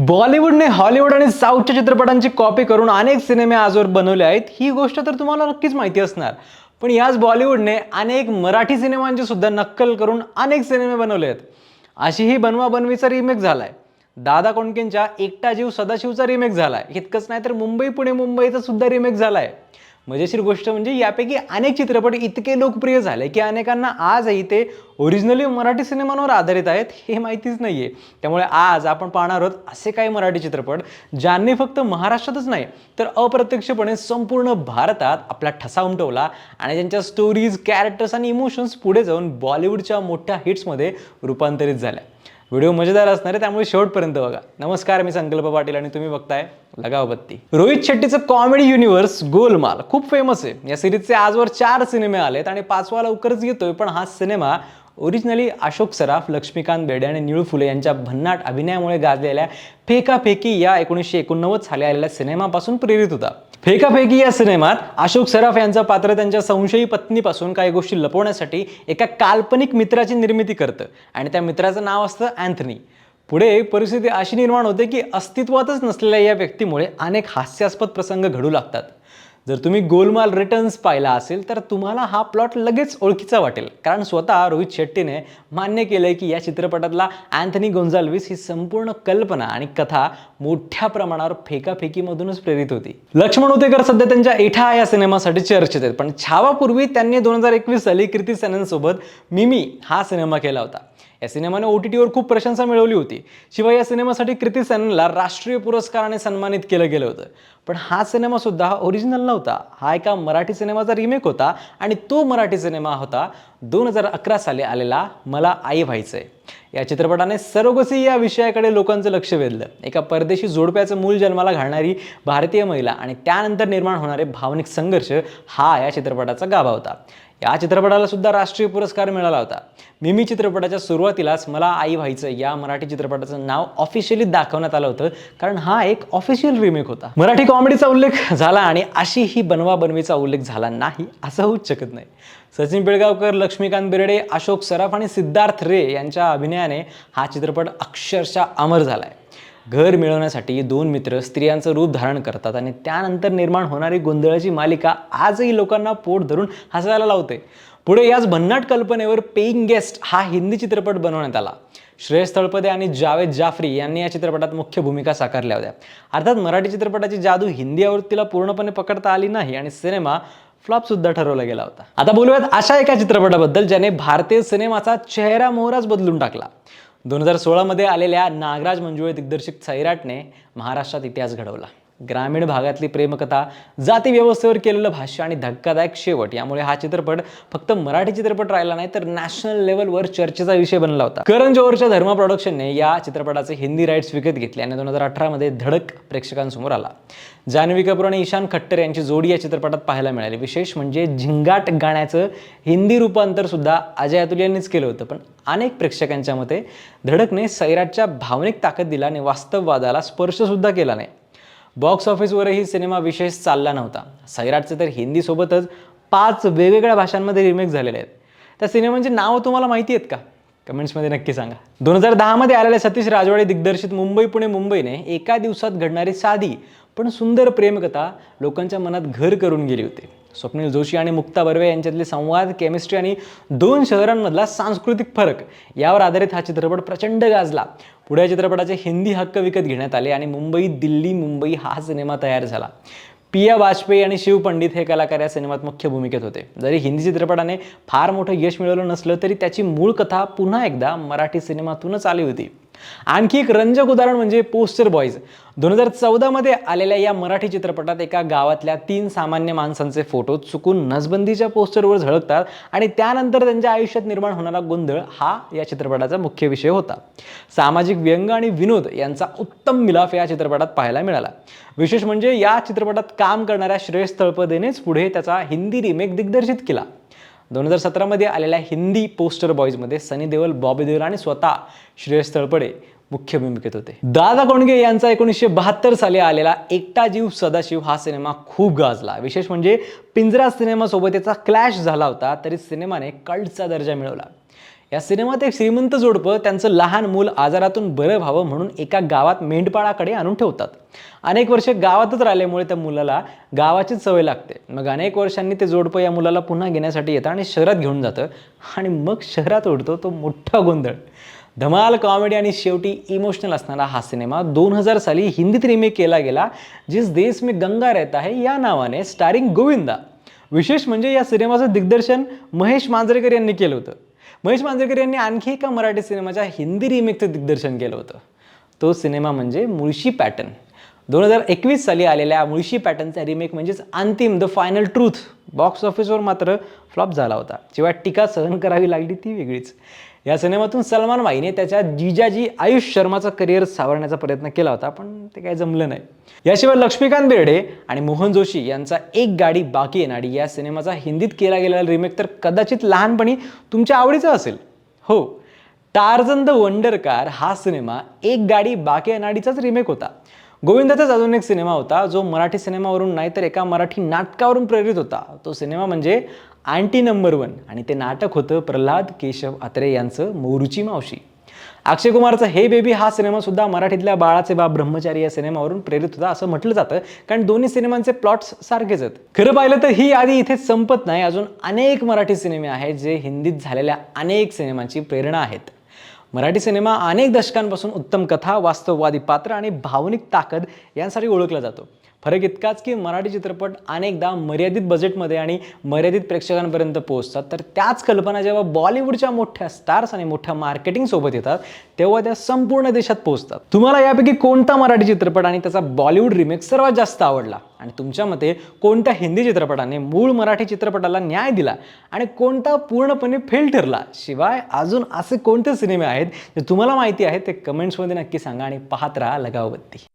बॉलिवूडने Hollywood आणि साऊथच्या चित्रपटांची copy करून अनेक सिनेमे आजवर बनवले आहेत, ही गोष्ट तर तुम्हाला नक्कीच माहिती असणार. पण याच बॉलिवूडने अनेक मराठी सिनेमांची सुद्धा नक्कल करून अनेक सिनेमे बनवले आहेत. अशी ही बनवा बनवीचा रिमेक झालाय. दादा कोंडकेंच्या एकटा जीव सदाशिवचा रिमेक झालाय. इतकंच नाही तर मुंबई पुणे मुंबईचा सुद्धा रिमेक झालाय. मजेशीर गोष्ट म्हणजे यापैकी अनेक चित्रपट इतके लोकप्रिय झाले की अनेकांना आजही ते ओरिजिनली मराठी सिनेमांवर आधारित आहेत हे माहितीच नाहीये. त्यामुळे आज आपण पाहणार आहोत असे काही मराठी चित्रपट ज्यांनी फक्त महाराष्ट्रातच नाही तर अप्रत्यक्षपणे संपूर्ण भारतात आपला ठसा उमटवला आणि त्यांच्या स्टोरीज, कॅरेक्टर्स आणि इमोशन्स पुढे जाऊन बॉलिवूडच्या मोठ्या हिट्समध्ये रूपांतरित झाल्या. व्हिडिओ मजेदार असणार आहे, त्यामुळे शेवटपर्यंत बघा. नमस्कार, मी संकल्प पाटील आणि तुम्ही बघताय लगाव बत्ती. रोहित शेट्टीचं कॉमेडी युनिव्हर्स गोलमाल खूप फेमस आहे. या सिरीजचे आजवर 4 सिनेमे आलेत आणि 5वा लवकरच येतोय. पण हा सिनेमा ओरिजिनली अशोक सराफ, लक्ष्मीकांत बेर्डे आणि निळू फुले यांच्या भन्नाट अभिनयामुळे गाजलेल्या फेकाफेकी या 1989 साली आलेल्या सिनेमापासून प्रेरित होता. फेकाफेकी या सिनेमात अशोक सराफ यांचं पात्र त्यांच्या संशयी पत्नीपासून काही गोष्टी लपवण्यासाठी एका काल्पनिक मित्राची निर्मिती करतं आणि त्या मित्राचं नाव असतं अँथनी. पुढे परिस्थिती अशी निर्माण होते की अस्तित्वातच नसलेल्या या व्यक्तीमुळे अनेक हास्यास्पद प्रसंग घडू लागतात. जर तुम्ही गोलमाल रिटर्न्स पाहिला असेल तर तुम्हाला हा प्लॉट लगेच ओळखीचा वाटेल, कारण स्वतः रोहित शेट्टीने मान्य केलंय की या चित्रपटातला अँथनी गोन्झाल्विस ही संपूर्ण कल्पना आणि कथा मोठ्या प्रमाणावर फेकाफेकीमधूनच प्रेरित होती. लक्ष्मण उतेकर सध्या त्यांच्या एठा या सिनेमासाठी चर्चेत आहेत, पण छावापूर्वी त्यांनी 2021 साली कृती सननसोबत मिमी हा सिनेमा केला होता. या सिनेमाने OTTवर खूप प्रशंसा मिळवली होती. शिवाय या सिनेमासाठी कृती सननला राष्ट्रीय पुरस्काराने सन्मानित केलं गेलं होतं. पण हा सिनेमा सुद्धा ओरिजिनल नव्हता. हा एका मराठी सिनेमाचा रिमेक होता आणि तो मराठी सिनेमा होता 2011 साली आलेला मला आई व्हायचंय. या चित्रपटाने सरोगसी या विषयाकडे लोकांचं लक्ष वेधलं. एका परदेशी जोडप्याचं मूल जन्माला घालणारी भारतीय महिला आणि त्यानंतर निर्माण होणारे भावनिक संघर्ष हा या चित्रपटाचा गाभा होता. या चित्रपटाला सुद्धा राष्ट्रीय पुरस्कार मिळाला होता. मिमी चित्रपटाच्या सुरुवातीलाच मला आई व्हायचं या मराठी चित्रपटाचं नाव ऑफिशियली दाखवण्यात आलं होतं, कारण हा एक ऑफिशियल रिमेक होता. मराठी कॉमेडीचा उल्लेख झाला आणि अशी ही बनवा बनवीचा उल्लेख झाला नाही असं होऊच शकत नाही. सचिन पिळगावकर, लक्ष्मीकांत बेर्डे, अशोक सराफ आणि सिद्धार्थ रे यांच्या अभिनयाने हा चित्रपट अक्षरशः अमर झालाय. घर मिळवण्यासाठी 2 मित्र स्त्रियांचं रूप धारण करतात आणि त्यानंतर निर्माण होणारी गोंधळाची मालिका आजही लोकांना पोट धरून हसायला लावते. पुढे याच भन्नाट कल्पनेवर पेईंग गेस्ट हा हिंदी चित्रपट बनवण्यात आला. श्रेयस तळपदे आणि जावेद जाफरी यांनी या चित्रपटात मुख्य भूमिका साकारल्या होत्या. अर्थात मराठी चित्रपटाची जादू हिंदी आवृत्तीला पूर्णपणे पकडता आली नाही आणि सिनेमा फ्लॉप सुद्धा ठरवला गेला होता. आता बोलूयात अशा एका चित्रपटाबद्दल ज्याने भारतीय सिनेमाचा चेहरा मोहराच बदलून टाकला. 2016 मध्ये आलेल्या नागराज मंजुळे दिग्दर्शित सैराटने महाराष्ट्रात इतिहास घडवला. ग्रामीण भागातली प्रेमकथा, जाती व्यवस्थेवर केलेलं भाष्य आणि धक्कादायक शेवट यामुळे हा चित्रपट फक्त मराठी चित्रपट राहिला नाही तर नॅशनल लेवलवर चर्चेचा विषय बनला होता. करण जोहरच्या धर्मा प्रोडक्शनने या चित्रपटाचे हिंदी राईट्स विकत घेतले आणि 2018 मध्ये धडक प्रेक्षकांसमोर आला. जान्हवी कपूर आणि ईशान खट्टर यांची जोडी या चित्रपटात पाहायला मिळाली. विशेष म्हणजे झिंगाट गाण्याचं हिंदी रूपांतर सुद्धा अजय अतुल यांनीच केलं होतं. पण अनेक प्रेक्षकांच्या मते धडकने सैराटच्या भावनिक ताकदीला आणि वास्तववादाला स्पर्श सुद्धा केला नाही. बॉक्स ऑफिसवरही सिनेमा विशेष चालला नव्हता. सैराटचे तर हिंदीसोबतच 5 वेगवेगळ्या भाषांमध्ये रिमेक झालेले आहेत. त्या सिनेमांची नावं तुम्हाला माहिती आहेत का? कमेंट्समध्ये नक्की सांगा. 2010 मध्ये आलेल्या सतीश राजवाडे दिग्दर्शित मुंबई पुणे मुंबईने एका दिवसात घडणारी साधी पण सुंदर प्रेमकथा लोकांच्या मनात घर करून गेली होती. स्वप्नील जोशी आणि मुक्ता बर्वे यांच्यातले संवाद, केमिस्ट्री आणि 2 शहरांमधला सांस्कृतिक फरक यावर आधारित हा चित्रपट प्रचंड गाजला. पुढे या चित्रपटाचे हिंदी हक्क विकत घेण्यात आले आणि मुंबई दिल्ली मुंबई हा सिनेमा तयार झाला. पिया वाजपेयी आणि शिव पंडित हे कलाकार या सिनेमात मुख्य भूमिकेत होते. जरी हिंदी चित्रपटाने फार मोठं यश मिळवलं नसलं तरी त्याची मूळ कथा पुन्हा एकदा मराठी सिनेमातूनच आली होती. आणखी एक रंजक उदाहरण म्हणजे पोस्टर बॉयज. 2014 मध्ये आलेल्या या मराठी चित्रपटात एका गावातल्या 3 सामान्य माणसांचे फोटो चुकून नसबंदीच्या पोस्टरवर झळकतात आणि त्यानंतर त्यांच्या आयुष्यात निर्माण होणारा गोंधळ हा या चित्रपटाचा मुख्य विषय होता. सामाजिक व्यंग आणि विनोद यांचा उत्तम मिलाफ या चित्रपटात पाहायला मिळाला. विशेष म्हणजे या चित्रपटात काम करणाऱ्या श्रेयस तळपदेनेच पुढे त्याचा हिंदी रिमेक दिग्दर्शित केला. 2017 मध्ये आलेल्या हिंदी पोस्टर बॉयजमध्ये सनी देओल, बॉबी देओल आणि स्वतः श्रेयस तळपडे मुख्य भूमिकेत होते. दादा कोंडके यांचा 1972 साली आलेला एकटा जीव सदाशिव हा सिनेमा खूप गाजला. विशेष म्हणजे पिंजरा सिनेमासोबत याचा क्लॅश झाला होता तरी सिनेमाने कल्टचा दर्जा मिळवला. या सिनेमात एक श्रीमंत जोडपं त्यांचं लहान मूल आजारातून बरं व्हावं म्हणून एका गावात मेंढपाळाकडे आणून ठेवतात. अनेक वर्षे गावातच राहिल्यामुळे त्या मुलाला गावाचीच सवय लागते. मग अनेक वर्षांनी ते जोडपं या मुलाला पुन्हा घेण्यासाठी येतं आणि शहरात घेऊन जातं आणि मग शहरात उडतो तो मोठा गोंधळ. धमाल कॉमेडी आणि शेवटी इमोशनल असणारा हा सिनेमा 2000 साली हिंदीत रिमेक केला गेला, जिस देश में गंगा रहता है या नावाने, स्टारिंग गोविंदा. विशेष म्हणजे या सिनेमाचं दिग्दर्शन महेश मांजरेकर यांनी केलं होतं. महेश मांजरेकर यांनी आणखी एका मराठी सिनेमाच्या हिंदी रिमेकचं दिग्दर्शन केलं होतं. तो सिनेमा म्हणजे मुळशी पॅटर्न. 2021 साली आलेल्या मुळशी पॅटर्नचा रिमेक म्हणजेच अंतिम द फायनल ट्रूथ बॉक्स ऑफिसवर मात्र फ्लॉप झाला होता. शिवाय टीका सहन करावी लागली ती वेगळीच. या सिनेमातून सलमान भाईने त्याच्या जिजाजी आयुष शर्माचा करिअर सावरण्याचा प्रयत्न केला होता, पण ते काही जमलं नाही. याशिवाय लक्ष्मीकांत बेर्डे आणि मोहन जोशी यांचा एक गाडी बाकी आहे नाडी या सिनेमाचा हिंदीत केला गेलेला रिमेक तर कदाचित लहानपणी तुमच्या आवडीचा असेल. हो, टार्झन द वंडर कार हा सिनेमा एक गाडी बाकी आहे नाडीचाच रिमेक होता. गोविंदाचाच अजून एक सिनेमा होता जो मराठी सिनेमावरून नाही तर एका मराठी नाटकावरून प्रेरित होता. तो सिनेमा म्हणजे आंटी नंबर 1 आणि ते नाटक होतं प्रल्हाद केशव अत्रे यांचं मोरूची मावशी. अक्षय कुमारचा हे बेबी हा सिनेमा सुद्धा मराठीतल्या बाळाचे बाप ब्रह्मचारी या सिनेमावरून प्रेरित होता असं म्हटलं जातं, कारण दोन्ही सिनेमांचे प्लॉट्स सारखेच आहेत. खरं पाहिलं तर ही यादी इथेच संपत नाही. अजून अनेक मराठी सिनेमे आहेत जे हिंदीत झालेल्या अनेक सिनेमांची प्रेरणा आहेत. मराठी सिनेमा अनेक दशकांपासून उत्तम कथा, वास्तववादी पात्र आणि भावनिक ताकद यांसाठी ओळखला जातो. फरक इतकाच की मराठी चित्रपट अनेकदा मर्यादित बजेटमध्ये आणि मर्यादित प्रेक्षकांपर्यंत पोहोचतात, तर त्याच कल्पना जेव्हा बॉलिवूडच्या मोठ्या स्टार्स आणि मोठ्या मार्केटिंग सोबत येतात तेव्हा त्या संपूर्ण देशात पोहोचतात. तुम्हाला यापैकी कोणता मराठी चित्रपट आणि त्याचा बॉलिवूड रिमेक सर्वात जास्त आवडला आणि तुमच्या मते कोणत्या हिंदी चित्रपटाने मूळ मराठी चित्रपटाला न्याय दिला आणि कोणता पूर्णपणे फेल ठरला? शिवाय अजून असे कोणते सिनेमे आहेत जे तुम्हाला माहिती आहेत ते कमेंट्समध्ये नक्की सांगा आणि पाहत राहा लगावबत्ती.